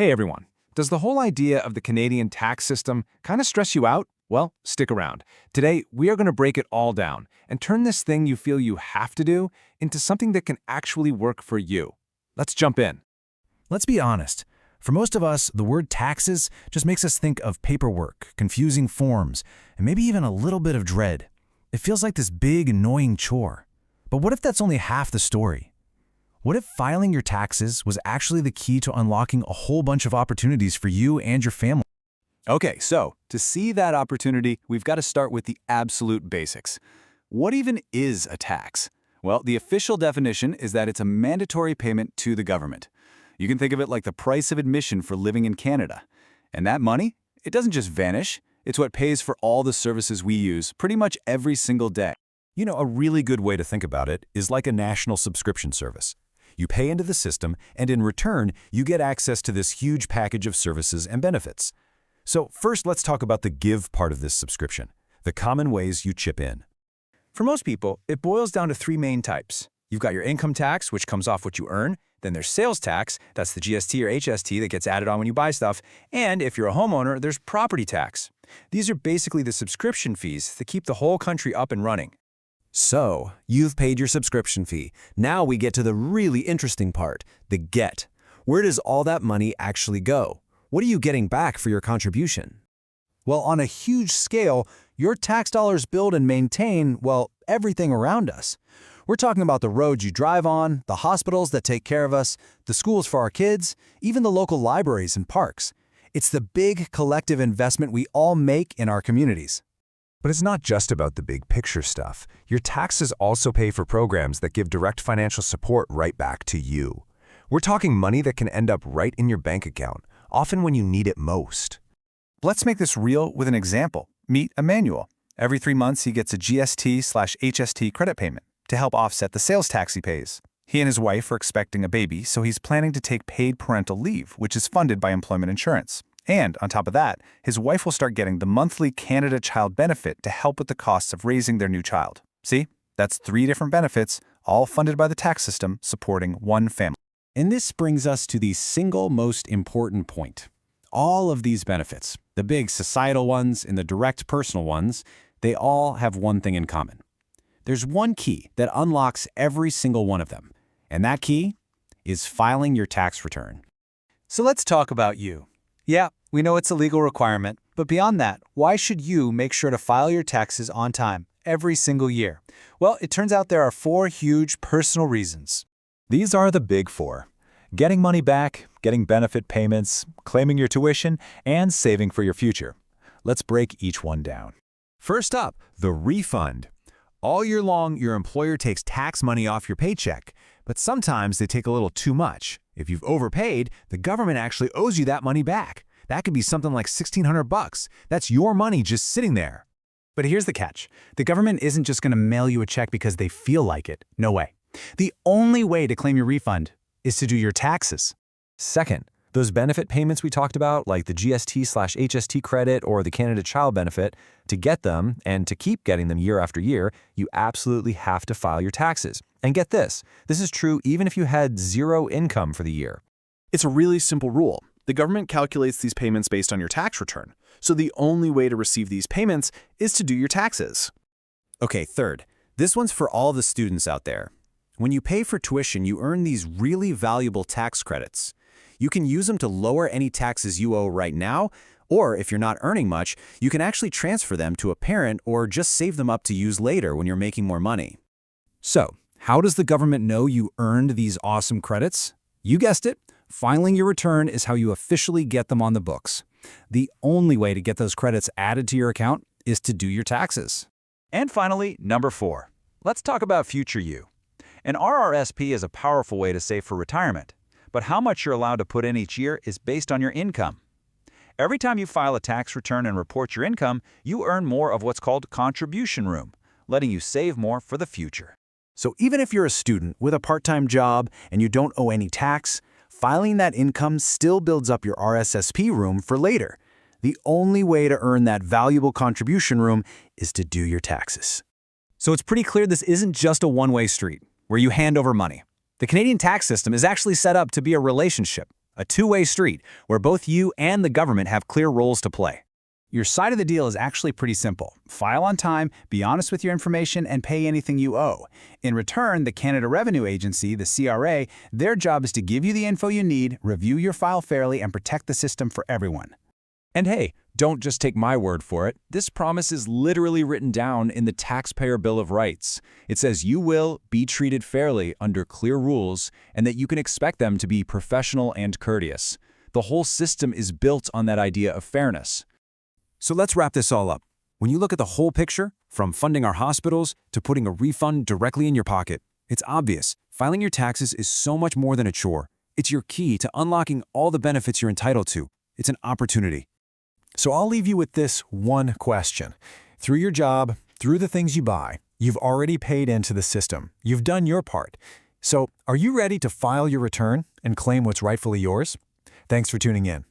Hey everyone. Does the whole idea of the Canadian tax system kind of stress you out? Well, stick around. Today, we are going to break it all down and turn this thing you feel you have to do into something that can actually work for you. Let's jump in. Let's be honest. For most of us, the word taxes just makes us think of paperwork, confusing forms, and maybe even a little bit of dread. It feels like this big, annoying chore. But what if that's only half the story? What if filing your taxes was actually the key to unlocking a whole bunch of opportunities for you and your family? Okay, so to see that opportunity, we've got to start with the absolute basics. What even is a tax? Well, the official definition is that it's a mandatory payment to the government. You can think of it like the price of admission for living in Canada. And that money, it doesn't just vanish. It's what pays for all the services we use pretty much every single day. You know, a really good way to think about it is like a national subscription service. You pay into the system, and in return, you get access to this huge package of services and benefits. So first, let's talk about the give part of this subscription, the common ways you chip in. For most people, it boils down to three main types. You've got your income tax, which comes off what you earn. Then there's sales tax, that's the GST or HST that gets added on when you buy stuff. And if you're a homeowner, there's property tax. These are basically the subscription fees that keep the whole country up and running. So, you've paid your subscription fee. Now we get to the really interesting part, the get. Where does all that money actually go? What are you getting back for your contribution? Well, on a huge scale, your tax dollars build and maintain, well, everything around us. We're talking about the roads you drive on, the hospitals that take care of us, the schools for our kids, even the local libraries and parks. It's the big collective investment we all make in our communities. But it's not just about the big picture stuff. Your taxes also pay for programs that give direct financial support right back to you. We're talking money that can end up right in your bank account, often when you need it most. Let's make this real with an example. Meet Emmanuel. Every 3 months, he gets a GST/HST credit payment to help offset the sales tax he pays. He and his wife are expecting a baby, so he's planning to take paid parental leave, which is funded by employment insurance. And on top of that, his wife will start getting the monthly Canada child benefit to help with the costs of raising their new child. See, that's 3 different benefits, all funded by the tax system, supporting one family. And this brings us to the single most important point. All of these benefits, the big societal ones and the direct personal ones, they all have one thing in common. There's one key that unlocks every single one of them, and that key is filing your tax return. So let's talk about you. Yeah, we know it's a legal requirement, but beyond that, why should you make sure to file your taxes on time every single year? Well, it turns out there are 4 huge personal reasons. These are the big 4. Getting money back, getting benefit payments, claiming your tuition, and saving for your future. Let's break each one down. First up, the refund. All year long, your employer takes tax money off your paycheck, but sometimes they take a little too much. If you've overpaid, the government actually owes you that money back. That could be something like $1,600. That's your money just sitting there. But here's the catch. The government isn't just going to mail you a check because they feel like it. No way. The only way to claim your refund is to do your taxes. Second, those benefit payments we talked about, like the GST/HST credit or the Canada child benefit, to get them and to keep getting them year after year, you absolutely have to file your taxes. And get this is true even if you had 0 income for the year. It's a really simple rule. The government calculates these payments based on your tax return. So the only way to receive these payments is to do your taxes. Okay, third, this one's for all the students out there. When you pay for tuition, you earn these really valuable tax credits. You can use them to lower any taxes you owe right now, or if you're not earning much, you can actually transfer them to a parent or just save them up to use later when you're making more money. So, how does the government know you earned these awesome credits? You guessed it. Filing your return is how you officially get them on the books. The only way to get those credits added to your account is to do your taxes. And finally, number 4. Let's talk about future you. An RRSP is a powerful way to save for retirement, but how much you're allowed to put in each year is based on your income. Every time you file a tax return and report your income, you earn more of what's called contribution room, letting you save more for the future. So even if you're a student with a part-time job and you don't owe any tax, filing that income still builds up your RSSP room for later. The only way to earn that valuable contribution room is to do your taxes. So it's pretty clear this isn't just a one-way street where you hand over money. The Canadian tax system is actually set up to be a relationship, a two-way street where both you and the government have clear roles to play. Your side of the deal is actually pretty simple. File on time, be honest with your information, and pay anything you owe. In return, the Canada Revenue Agency, the CRA, their job is to give you the info you need, review your file fairly, and protect the system for everyone. And hey, don't just take my word for it. This promise is literally written down in the Taxpayer Bill of Rights. It says you will be treated fairly under clear rules and that you can expect them to be professional and courteous. The whole system is built on that idea of fairness. So let's wrap this all up. When you look at the whole picture, from funding our hospitals to putting a refund directly in your pocket, it's obvious. Filing your taxes is so much more than a chore. It's your key to unlocking all the benefits you're entitled to. It's an opportunity. So I'll leave you with this one question. Through your job, through the things you buy, you've already paid into the system. You've done your part. So are you ready to file your return and claim what's rightfully yours? Thanks for tuning in.